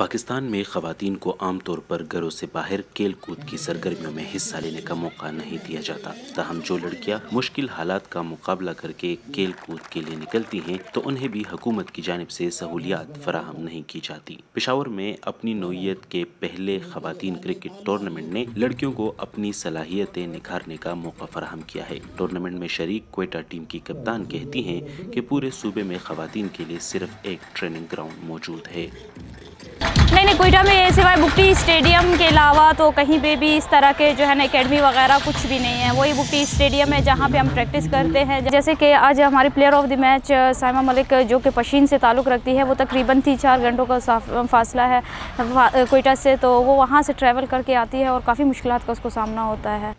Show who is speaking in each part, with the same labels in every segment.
Speaker 1: पाकिस्तान में खवातीन को आमतौर पर घरों से बाहर खेल कूद की सरगर्मियों में हिस्सा लेने का मौका नहीं दिया जाता। ताहम जो लड़कियां मुश्किल हालात का मुकाबला करके खेल कूद के लिए निकलती हैं तो उन्हें भी हुकूमत की जानिब से सहूलियात फराहम नहीं की जाती। पेशावर में अपनी नौइयत के पहले खवातीन क्रिकेट टूर्नामेंट ने लड़कियों को अपनी सलाहियतें निखारने का मौका फराहम किया है। टूर्नामेंट में शरीक क्वेटा टीम की कप्तान कहती हैं कि पूरे सूबे में खवातीन के लिए सिर्फ एक ट्रेनिंग ग्राउंड मौजूद है।
Speaker 2: नहीं, क्वेटा में सिवाय बुकटी स्टेडियम के अलावा तो कहीं पे भी इस तरह के जो है ना एकेडमी वगैरह कुछ भी नहीं है। वही बुकटी स्टेडियम है जहाँ पे हम प्रैक्टिस करते हैं। जैसे कि आज हमारी player of the match Saima Malik जो कि पशीन से ताल्लुक़ रखती है, वो तकरीबन 3-4 घंटों का फासला है क्वेटा से, तो वो वहाँ से ट्रैवल करके आती है और काफ़ी मुश्किलात का उसको सामना होता है।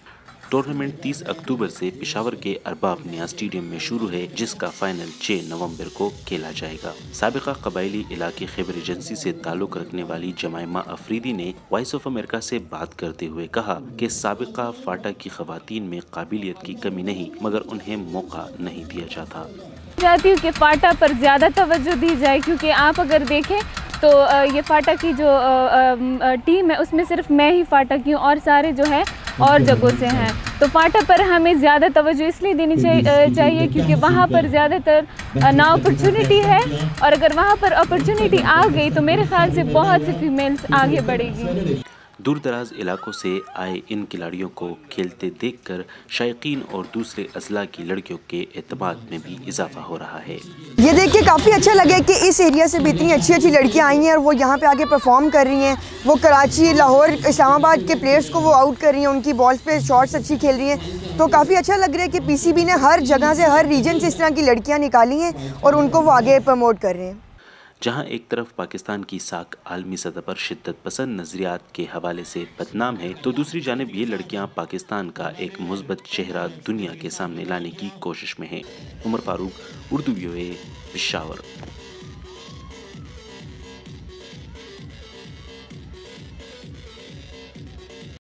Speaker 1: टूर्नामेंट 30 अक्टूबर से पेशावर के अरबाब नियाज स्टेडियम में शुरू है, जिसका फाइनल 6 नवंबर को खेला जाएगा। साबिका कबायली इलाके खैबर एजेंसी से ताल्लुक़ रखने वाली जमाइमा अफरीदी ने वॉइस ऑफ अमेरिका से बात करते हुए कहा कि साबिका फाटा की खवातीन में काबिलियत की कमी नहीं, मगर उन्हें मौका नहीं दिया जाता।
Speaker 3: चाहती हूँ कि फाटा पर ज़्यादा तवज्जो दी जाए, क्योंकि आप अगर देखें तो ये फाटा की जो टीम है उसमें सिर्फ मैं ही फाटा की हूँ और सारे जो है और जगहों से हैं। तो फाटा पर हमें ज़्यादा तवज्जो इसलिए देनी चाहिए क्योंकि वहाँ पर ज़्यादातर ना अपॉर्चुनिटी है, और अगर वहाँ पर अपॉर्चुनिटी आ गई तो मेरे ख्याल से बहुत सी फीमेल्स आगे बढ़ेगी।
Speaker 1: दूर दराज इलाकों से आए इन खिलाड़ियों को खेलते देखकर शायकीन और दूसरे अजला की लड़कियों के एतमाद में भी इजाफा हो रहा है।
Speaker 4: ये देख के काफ़ी अच्छा लगे कि इस एरिया से भी इतनी अच्छी अच्छी लड़कियां आई हैं और वो यहाँ पे आके परफॉर्म कर रही हैं। वो कराची, लाहौर, इस्लामाबाद के प्लेयर्स को वो आउट कर रही हैं, उनकी बॉल्स पे शॉट्स अच्छी खेल रही हैं। तो काफ़ी अच्छा लग रहा है कि पीसीबी ने हर जगह से, हर रीजन से इस तरह की लड़कियाँ निकाली हैं और उनको वो आगे प्रमोट कर रहे हैं।
Speaker 1: जहां एक तरफ पाकिस्तान की साख आलमी सतह पर शिद्दत पसंद नजरियात के हवाले से बदनाम है, तो दूसरी जानिब ये लड़कियां पाकिस्तान का एक मुस्बत चेहरा दुनिया के सामने लाने की कोशिश में हैं। उमर फारूक, उर्दू VOA, पेशावर।